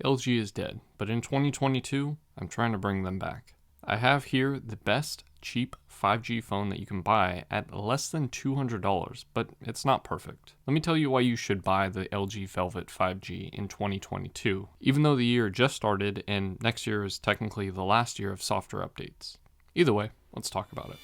LG is dead, but in 2022, I'm trying to bring them back. I have here the best cheap 5G phone that you can buy at less than $200, but it's not perfect. Let me tell you why you should buy the LG Velvet 5G in 2022, even though the year just started and next year is technically the last year of software updates. Either way, let's talk about it.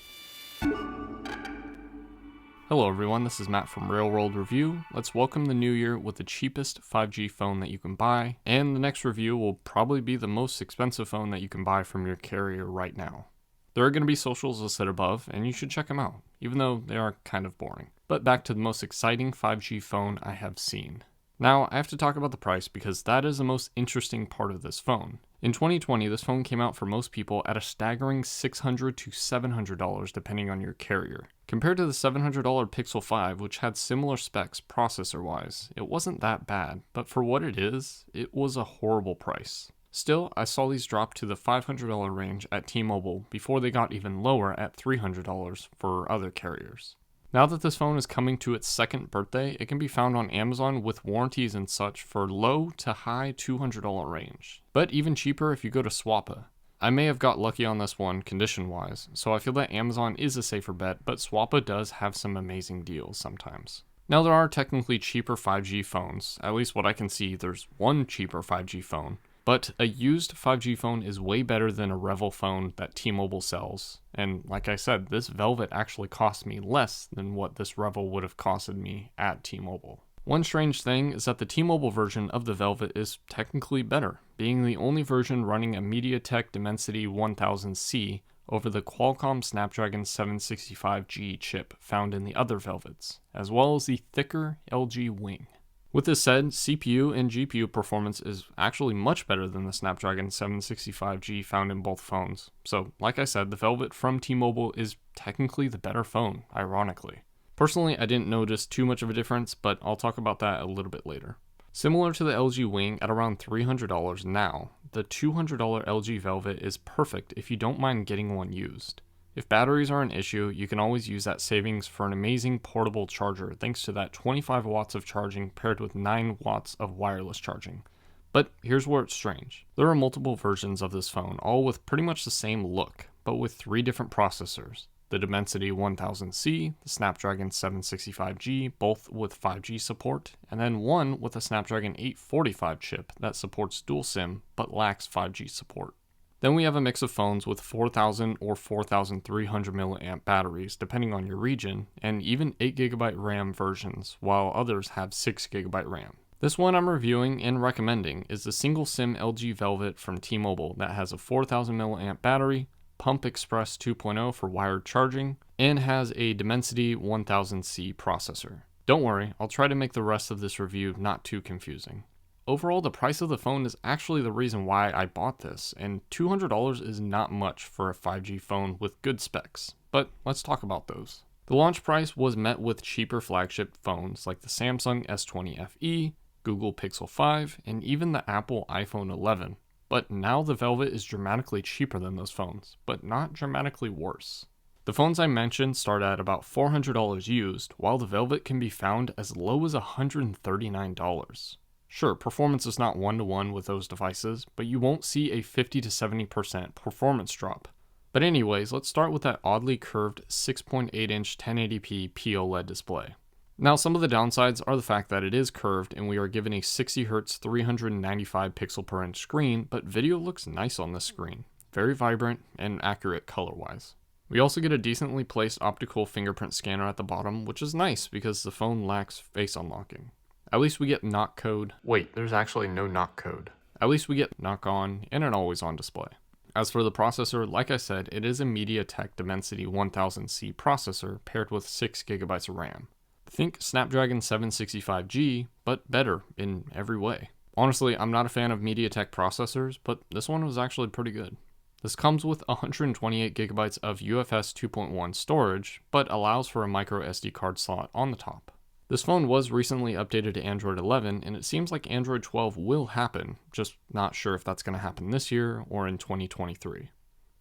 Hello everyone, this is Matt from Real World Review. Let's welcome the new year with the cheapest 5G phone that you can buy, and the next review will probably be the most expensive phone that you can buy from your carrier right now. There are going to be socials listed above, and you should check them out, even though they are kind of boring. But back to the most exciting 5G phone I have seen. Now, I have to talk about the price because that is the most interesting part of this phone. In 2020, this phone came out for most people at a staggering $600 to $700 depending on your carrier. Compared to the $700 Pixel 5, which had similar specs processor-wise, it wasn't that bad, but for what it is, it was a horrible price. Still, I saw these drop to the $500 range at T-Mobile before they got even lower at $300 for other carriers. Now that this phone is coming to its second birthday, it can be found on Amazon with warranties and such for low to high $200 range, but even cheaper if you go to Swappa. I may have got lucky on this one condition-wise, so I feel that Amazon is a safer bet, but Swappa does have some amazing deals sometimes. Now there are technically cheaper 5G phones, at least what I can see there's one cheaper 5G phone, but a used 5G phone is way better than a Revel phone that T-Mobile sells. And like I said, this Velvet actually cost me less than what this Revel would have costed me at T-Mobile. One strange thing is that the T-Mobile version of the Velvet is technically better, being the only version running a MediaTek Dimensity 1000C over the Qualcomm Snapdragon 765G chip found in the other Velvets, as well as the thicker LG Wing. With this said, CPU and GPU performance is actually much better than the Snapdragon 765G found in both phones. So, like I said, the Velvet from T-Mobile is technically the better phone, ironically. Personally, I didn't notice too much of a difference, but I'll talk about that a little bit later. Similar to the LG Wing at around $300 now, the $200 LG Velvet is perfect if you don't mind getting one used. If batteries are an issue, you can always use that savings for an amazing portable charger thanks to that 25 watts of charging paired with 9 watts of wireless charging. But here's where it's strange. There are multiple versions of this phone, all with pretty much the same look, but with 3 different processors. The Dimensity 1000C, the Snapdragon 765G, both with 5G support, and then one with a Snapdragon 845 chip that supports dual SIM but lacks 5G support. Then we have a mix of phones with 4,000 or 4,300 mAh batteries depending on your region, and even 8GB RAM versions, while others have 6GB RAM. This one I'm reviewing and recommending is the single SIM LG Velvet from T-Mobile that has a 4,000 mAh battery, Pump Express 2.0 for wired charging, and has a Dimensity 1000C processor. Don't worry, I'll try to make the rest of this review not too confusing. Overall, the price of the phone is actually the reason why I bought this, and $200 is not much for a 5G phone with good specs, but let's talk about those. The launch price was met with cheaper flagship phones like the Samsung S20 FE, Google Pixel 5, and even the Apple iPhone 11, but now the Velvet is dramatically cheaper than those phones, but not dramatically worse. The phones I mentioned start at about $400 used, while the Velvet can be found as low as $139. Sure, performance is not one-to-one with those devices, but you won't see a 50 to 70% performance drop. But anyways, let's start with that oddly curved 6.8-inch 1080p POLED display. Now, some of the downsides are the fact that it is curved and we are given a 60Hz 395 pixel per inch screen, but video looks nice on this screen. Very vibrant and accurate color-wise. We also get a decently placed optical fingerprint scanner at the bottom, which is nice because the phone lacks face unlocking. At least we get knock code. Wait, there's actually no knock code. At least we get knock on and an always on display. As for the processor, like I said, it is a MediaTek Dimensity 1000C processor paired with 6GB of RAM. Think Snapdragon 765G, but better in every way. Honestly, I'm not a fan of MediaTek processors, but this one was actually pretty good. This comes with 128GB of UFS 2.1 storage, but allows for a micro SD card slot on the top. This phone was recently updated to Android 11, and it seems like Android 12 will happen, just not sure if that's going to happen this year or in 2023.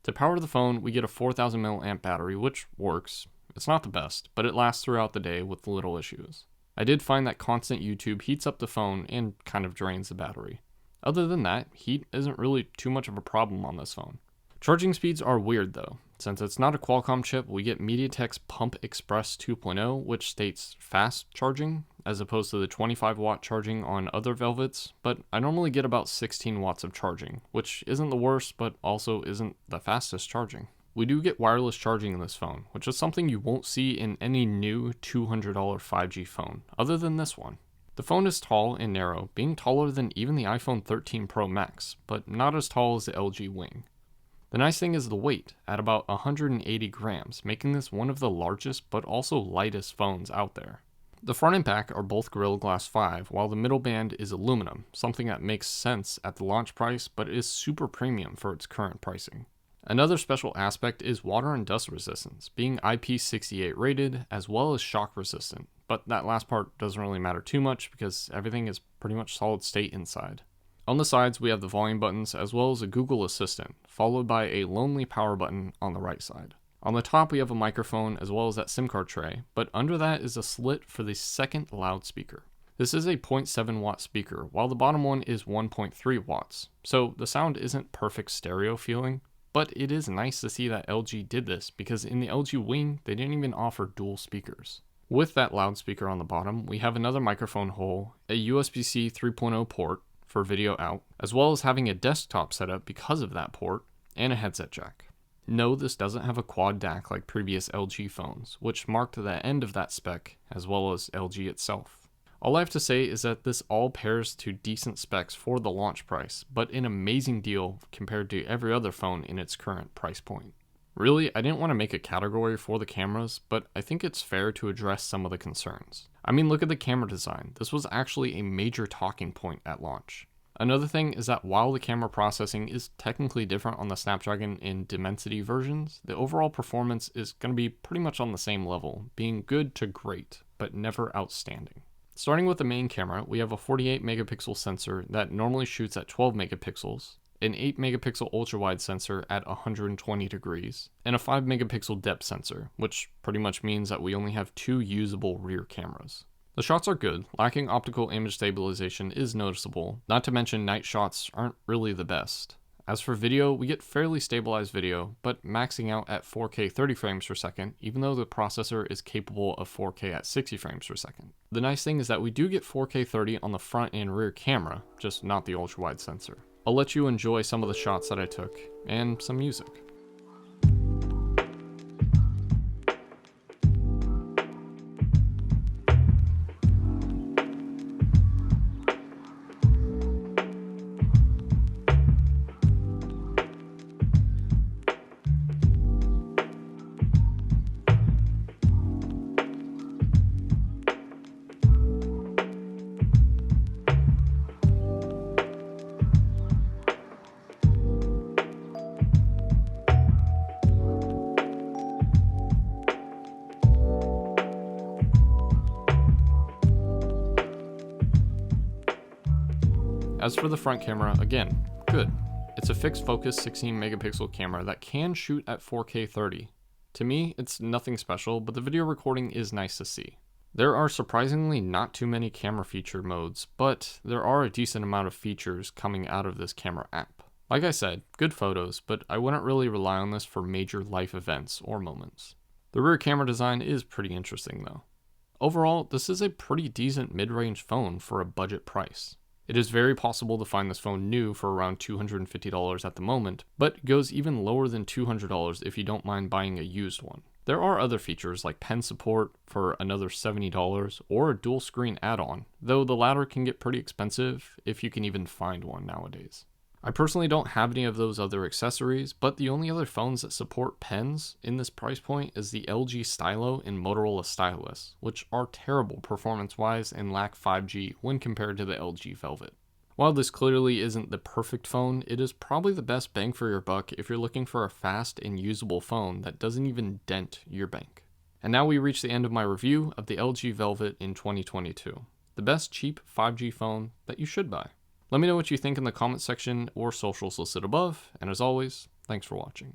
To power the phone, we get a 4,000 mAh battery, which works. It's not the best, but it lasts throughout the day with little issues. I did find that constant YouTube heats up the phone and kind of drains the battery. Other than that, heat isn't really too much of a problem on this phone. Charging speeds are weird though. Since it's not a Qualcomm chip, we get MediaTek's Pump Express 2.0, which states fast charging, as opposed to the 25-watt charging on other Velvets, but I normally get about 16 watts of charging, which isn't the worst, but also isn't the fastest charging. We do get wireless charging in this phone, which is something you won't see in any new $200 5G phone, other than this one. The phone is tall and narrow, being taller than even the iPhone 13 Pro Max, but not as tall as the LG Wing. The nice thing is the weight, at about 180 grams, making this one of the largest but also lightest phones out there. The front and back are both Gorilla Glass 5, while the middle band is aluminum, something that makes sense at the launch price but is super premium for its current pricing. Another special aspect is water and dust resistance, being IP68 rated as well as shock resistant, but that last part doesn't really matter too much because everything is pretty much solid state inside. On the sides, we have the volume buttons as well as a Google Assistant, followed by a lonely power button on the right side. On the top, we have a microphone as well as that SIM card tray, but under that is a slit for the second loudspeaker. This is a 0.7 watt speaker, while the bottom one is 1.3 watts, so the sound isn't perfect stereo feeling, but it is nice to see that LG did this because in the LG Wing, they didn't even offer dual speakers. With that loudspeaker on the bottom, we have another microphone hole, a USB-C 3.0 port, for video out, as well as having a desktop setup because of that port, and a headset jack. No, this doesn't have a quad DAC like previous LG phones, which marked the end of that spec, as well as LG itself. All I have to say is that this all pairs to decent specs for the launch price, but an amazing deal compared to every other phone in its current price point. Really, I didn't want to make a category for the cameras, but I think it's fair to address some of the concerns. I mean, look at the camera design. This was actually a major talking point at launch. Another thing is that while the camera processing is technically different on the Snapdragon and Dimensity versions, the overall performance is going to be pretty much on the same level, being good to great, but never outstanding. Starting with the main camera, we have a 48 megapixel sensor that normally shoots at 12 megapixels, an 8 megapixel ultra-wide sensor at 120 degrees, and a 5 megapixel depth sensor, which pretty much means that we only have 2 usable rear cameras. The shots are good, lacking optical image stabilization is noticeable, not to mention night shots aren't really the best. As for video, we get fairly stabilized video, but maxing out at 4K 30 frames per second, even though the processor is capable of 4K at 60 frames per second. The nice thing is that we do get 4K 30 on the front and rear camera, just not the ultra-wide sensor. I'll let you enjoy some of the shots that I took, and some music. As for the front camera, again, good. It's a fixed focus 16 megapixel camera that can shoot at 4K 30. To me, it's nothing special, but the video recording is nice to see. There are surprisingly not too many camera feature modes, but there are a decent amount of features coming out of this camera app. Like I said, good photos, but I wouldn't really rely on this for major life events or moments. The rear camera design is pretty interesting though. Overall, this is a pretty decent mid-range phone for a budget price. It is very possible to find this phone new for around $250 at the moment, but goes even lower than $200 if you don't mind buying a used one. There are other features like pen support for another $70 or a dual screen add-on, though the latter can get pretty expensive if you can even find one nowadays. I personally don't have any of those other accessories, but the only other phones that support pens in this price point is the LG Stylo and Motorola Stylus, which are terrible performance-wise and lack 5G when compared to the LG Velvet. While this clearly isn't the perfect phone, it is probably the best bang for your buck if you're looking for a fast and usable phone that doesn't even dent your bank. And now we reach the end of my review of the LG Velvet in 2022, the best cheap 5G phone that you should buy. Let me know what you think in the comment section or socials listed above, and as always, thanks for watching.